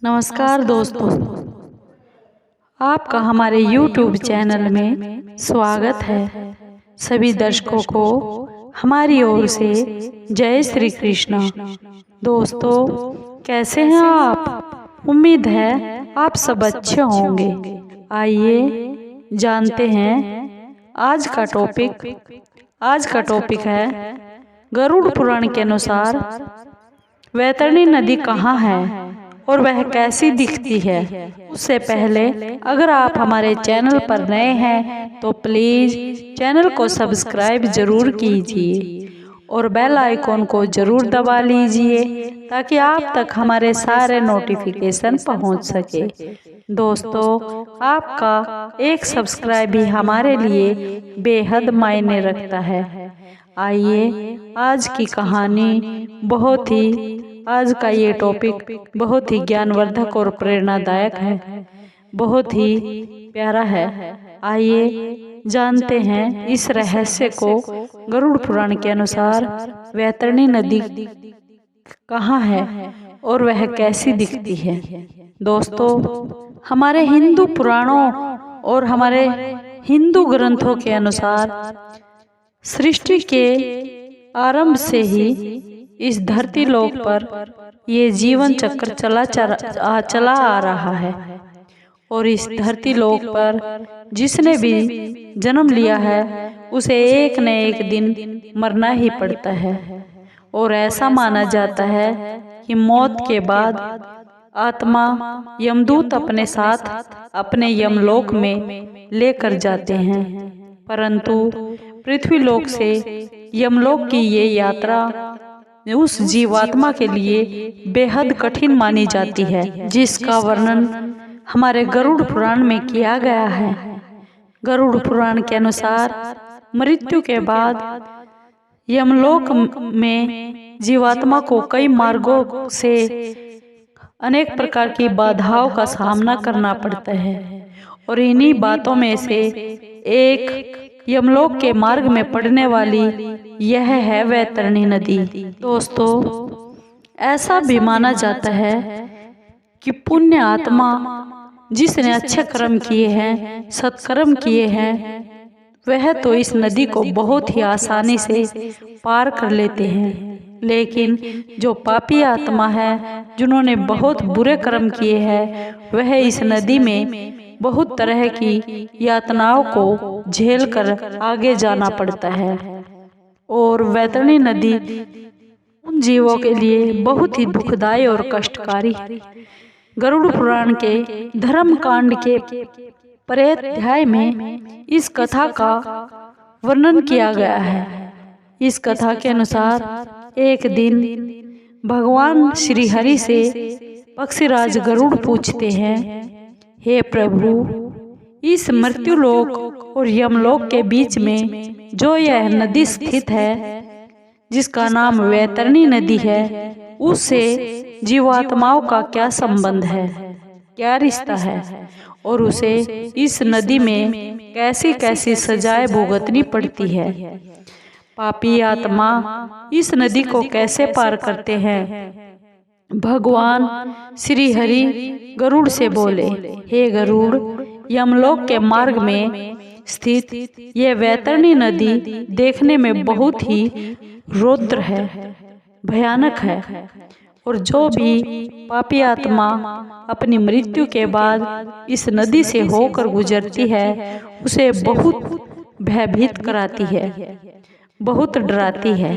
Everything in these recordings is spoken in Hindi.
नमस्कार दोस्तों, आपका हमारे YouTube चैनल में स्वागत है। सभी दर्शकों को हमारी ओर से जय श्री कृष्ण। दोस्तों, कैसे हैं आप? उम्मीद है आप सब अच्छे होंगे। आइए जानते हैं आज का टॉपिक है गरुड़ पुराण के अनुसार वैतरणी नदी कहाँ है और वह कैसी दिखती है। उससे पहले अगर आप हमारे चैनल पर नए हैं तो प्लीज चैनल को सब्सक्राइब जरूर कीजिए और बेल आइकॉन को जरूर दबा लीजिए ताकि आप तक हमारे सारे नोटिफिकेशन पहुंच सके। दोस्तों, आपका एक सब्सक्राइब भी हमारे लिए बेहद मायने रखता है। आइए आज की कहानी आज का ये टॉपिक बहुत ही ज्ञानवर्धक और प्रेरणादायक है, बहुत ही प्यारा है। आइए जानते हैं इस रहस्य को। गरुड़ पुराण के अनुसार वैतरणी नदी कहाँ है और वह कैसी दिखती है। दोस्तों, हमारे हिंदू पुराणों और हमारे हिंदू ग्रंथों के अनुसार सृष्टि के आरंभ से ही इस धरती लोक पर ये जीवन चक्र चला आ रहा है और इस धरती लोक पर जिसने भी जन्म लिया है उसे एक न एक दिन मरना ही पड़ता है। और ऐसा माना जाता है कि मौत के बाद आत्मा यमदूत अपने साथ अपने यमलोक में लेकर जाते हैं, परंतु पृथ्वी लोक से यमलोक की ये यात्रा उस जीवात्मा के लिए बेहद कठिन मानी जाती है, जिसका वर्णन हमारे गरुड़ पुराण में किया गया है। गरुड़ पुराण के अनुसार मृत्यु के बाद यमलोक में जीवात्मा को कई मार्गों से अनेक प्रकार की बाधाओं का सामना करना पड़ता है और इन्हीं बातों में से एक यमलोक के मार्ग में पड़ने वाली यह है वैतरणी नदी। दोस्तों, ऐसा भी माना जाता है कि पुण्य आत्मा जिसने अच्छे कर्म किए हैं, सत्कर्म किए हैं, वह तो इस नदी को बहुत ही आसानी से पार कर लेते हैं। लेकिन जो पापी आत्मा है, जिन्होंने बहुत बुरे कर्म किए हैं, वह इस नदी में बहुत तरह की यातनाओं को झेल कर आगे जाना पड़ता है। और वैतरणी नदी उन जीवों के लिए बहुत ही दुखदायी और कष्टकारी है। गरुड़ पुराण के धर्म कांड के अध्याय में इस कथा का वर्णन किया गया है। इस कथा के अनुसार एक दिन भगवान श्री हरि से पक्षीराज गरुड़ पूछते हैं, हे प्रभु, इस मृत्युलोक और यमलोक के बीच में जो यह नदी स्थित है, जिसका नाम वैतरणी नदी है, उससे जीवात्माओं का क्या संबंध है, क्या रिश्ता है और उसे इस नदी में कैसी कैसी सजाएं भुगतनी पड़ती है। पापी आत्मा इस नदी को कैसे पार करते हैं। भगवान श्री हरि गरुड़ से बोले, हे गरुड़, यमलोक के मार्ग में स्थित यह वैतरणी नदी देखने में बहुत ही रौद्र है, भयानक है, और जो भी पापी आत्मा अपनी मृत्यु के बाद इस नदी से होकर गुजरती है, उसे बहुत भयभीत कराती है, बहुत डराती है।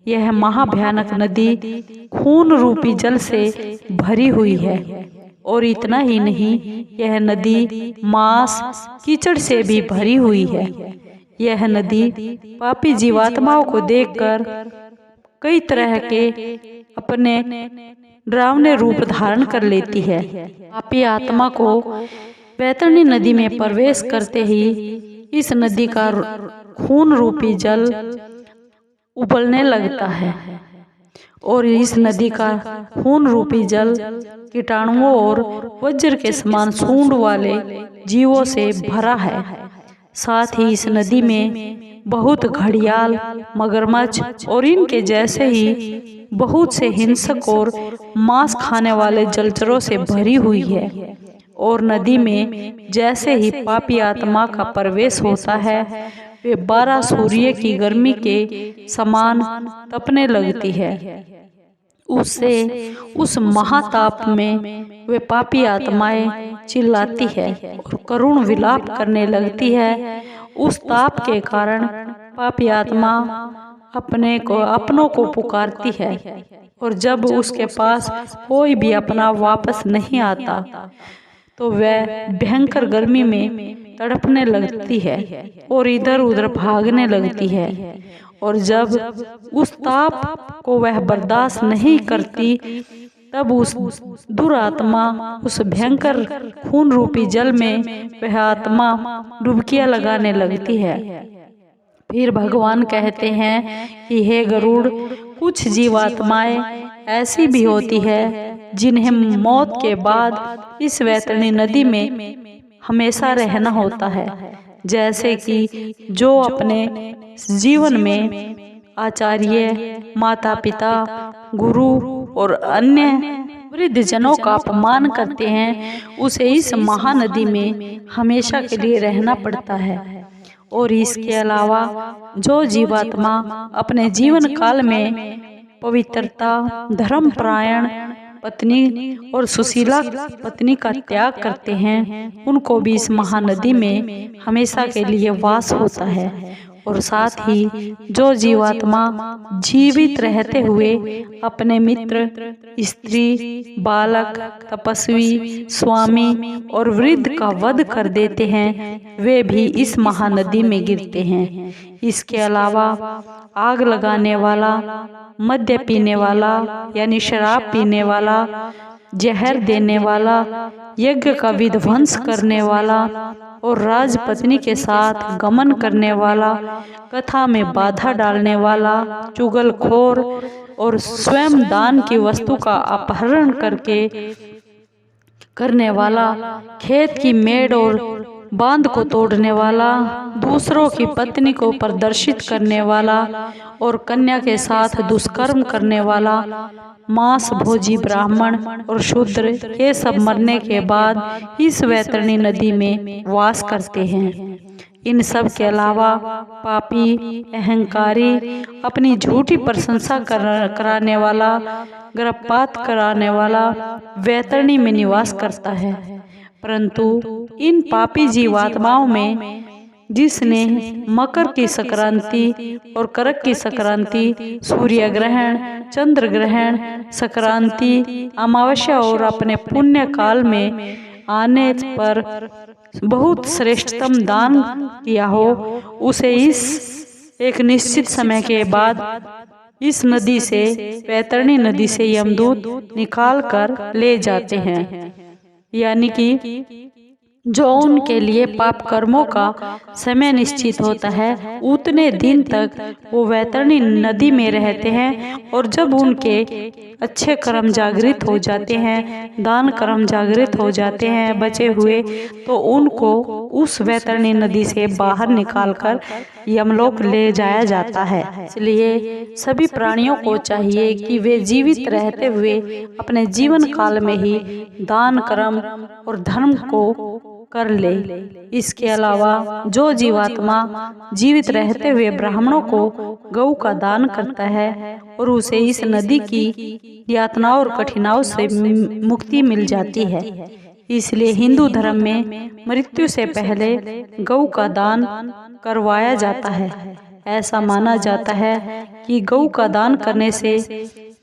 यह महाभयानक नदी खून रूपी जल से भरी हुई है और इतना ही नहीं, यह नदी मांस कीचड़ से भी भरी हुई है। यह नदी पापी जीवात्माओं को देखकर कई तरह के अपने डरावने रूप धारण कर लेती है। पापी आत्मा को वैतरणी नदी में प्रवेश करते ही इस नदी का खून रूपी जल उबलने लगता है और इस नदी का खून रूपी जल कीटाणुओं और वज्र के समान सूंड वाले जीवों से भरा है। साथ ही इस नदी में बहुत घड़ियाल, मगरमच्छ और इनके जैसे ही बहुत से हिंसक और मांस खाने वाले जलचरों से भरी हुई है। और नदी में जैसे ही पापी आत्मा का प्रवेश होता है, वे 12 सूर्य की गर्मी के समान तपने लगती है। उससे उस महाताप में वे पापी आत्माएं चिल्लाती है और करुण विलाप करने लगती है। उस ताप के कारण पापी आत्मा अपनों को पुकारती है, और जब उसके पास कोई भी अपना वापस नहीं आता तो वह भयंकर गर्मी में तड़पने लगती है और इधर उधर भागने लगती है। और जब उस ताप को वह बर्दाश्त नहीं करती, तब उस दुरात्मा उस भयंकर खून रूपी जल में वह आत्मा डुबकियां लगाने लगती है। फिर भगवान कहते हैं कि हे गरुड़, कुछ जीवात्माएं ऐसी भी होती है जिन्हें मौत के बाद इस वैतरणी नदी में हमेशा रहना होता है। जैसे कि जो अपने जीवन में आचार्य, माता पिता, गुरु और अन्य वृद्ध जनों का अपमान करते हैं, उसे इस महानदी में हमेशा के लिए रहना पड़ता है। और इसके अलावा जो जीवात्मा अपने जीवन काल में पवित्रता, धर्मपरायण पत्नी और सुशीला पत्नी का त्याग करते हैं, उनको भी इस महानदी में हमेशा के लिए वास होता है। और साथ ही जो जीवात्मा जीवित रहते हुए अपने मित्र, स्त्री, बालक, तपस्वी, स्वामी और वृद्ध का वध कर देते हैं, वे भी इस महानदी में गिरते हैं। इसके अलावा आग लगाने वाला, मद्य पीने वाला यानी शराब पीने वाला, जहर देने वाला, यज्ञ का विध्वंस करने वाला और राजपत्नी के साथ गमन करने वाला, कथा में बाधा डालने वाला, चुगलखोर और स्वयं दान की वस्तु का अपहरण करने वाला, खेत की मेड़ और बांध को तोड़ने वाला, दूसरों की पत्नी को प्रदर्शित करने वाला और कन्या के साथ दुष्कर्म करने वाला, मांस भोजी ब्राह्मण और शूद्र, ये सब मरने के बाद इस वैतरणी नदी में वास करते हैं। इन सब के अलावा पापी, अहंकारी, अपनी झूठी प्रशंसा कराने वाला, गर्भपात कराने वाला वैतरणी में निवास करता है। परंतु इन पापी जीवात्माओं में जिसने मकर की संक्रांति और करक की संक्रांति, सूर्य ग्रहण, चंद्र ग्रहण, संक्रांति, अमावस्या और अपने पुण्य काल में आने पर बहुत श्रेष्ठतम दान किया हो, उसे इस एक निश्चित समय के बाद इस नदी से, वैतरणी नदी से यमदूत निकाल कर ले जाते हैं। यानी कि जो उनके लिए पाप कर्मों का समय निश्चित होता है, उतने दिन तक वो वैतरणी नदी में रहते हैं। और जब उनके अच्छे कर्म जागृत हो जाते हैं, दान कर्म जागृत हो जाते हैं बचे हुए, तो उनको उस वैतरणी नदी से बाहर निकालकर यमलोक ले जाया जाता है। इसलिए सभी प्राणियों को चाहिए कि वे जीवित रहते हुए अपने जीवन काल में ही दान कर्म और धर्म को कर ले। इसके अलावा जो जीवात्मा जीवित रहते हुए ब्राह्मणों को गौ का दान करता है और उसे इस नदी की यातनाओं और कठिनाइयों से मुक्ति मिल जाती है। इसलिए हिंदू धर्म में मृत्यु से पहले गौ का दान करवाया जाता है। ऐसा माना जाता है कि गौ का दान करने से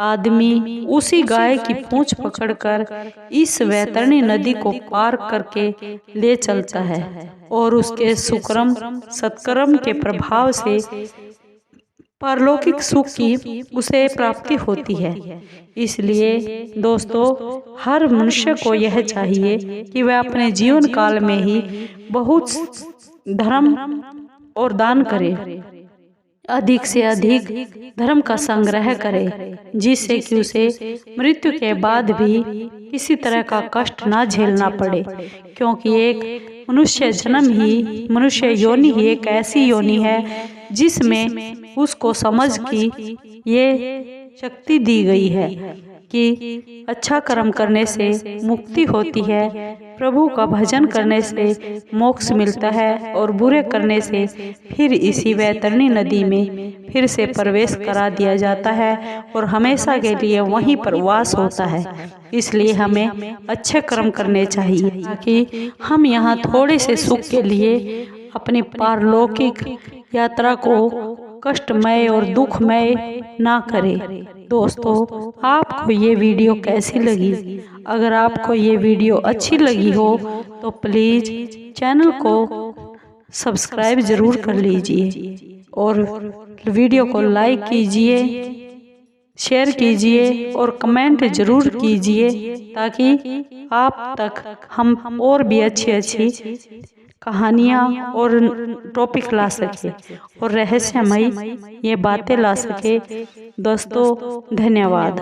आदमी उसी गाय की पूंछ पकड़कर इस वैतरणी नदी को पार करके ले चलता है और उसके सुकर्म सत्कर्म के प्रभाव से पारलौकिक सुख की उसे प्राप्ति होती है। इसलिए दोस्तों, हर मनुष्य को यह चाहिए कि वह अपने जीवन काल में ही बहुत धर्म और दान करे, अधिक से अधिक धर्म का संग्रह करे, जिससे कि उसे मृत्यु के बाद भी किसी तरह का कष्ट ना झेलना पड़े। क्योंकि एक मनुष्य जन्म ही, मनुष्य योनि ही एक ऐसी योनि है जिसमें उसको समझ की ये शक्ति दी गई है कि अच्छा कर्म करने से मुक्ति होती है, प्रभु का भजन करने से मोक्ष मिलता है और बुरे करने से फिर इसी वैतरणी नदी में फिर से प्रवेश करा दिया जाता है और हमेशा के लिए वहीं पर वास होता है। इसलिए हमें अच्छे कर्म करने चाहिए ताकि हम यहाँ थोड़े से सुख के लिए अपनी पारलौकिक यात्रा को कष्टमय और दुखमय ना करें। दोस्तों, आपको ये वीडियो कैसी लगी? अगर आपको ये वीडियो अच्छी लगी हो तो प्लीज़ चैनल को सब्सक्राइब ज़रूर कर लीजिए और वीडियो को लाइक कीजिए, शेयर कीजिए और कमेंट ज़रूर कीजिए ताकि आप तक हम और भी अच्छी कहानियाँ और टॉपिक ला सके और रहस्यमयी ये बातें ला सके। दोस्तों, धन्यवाद।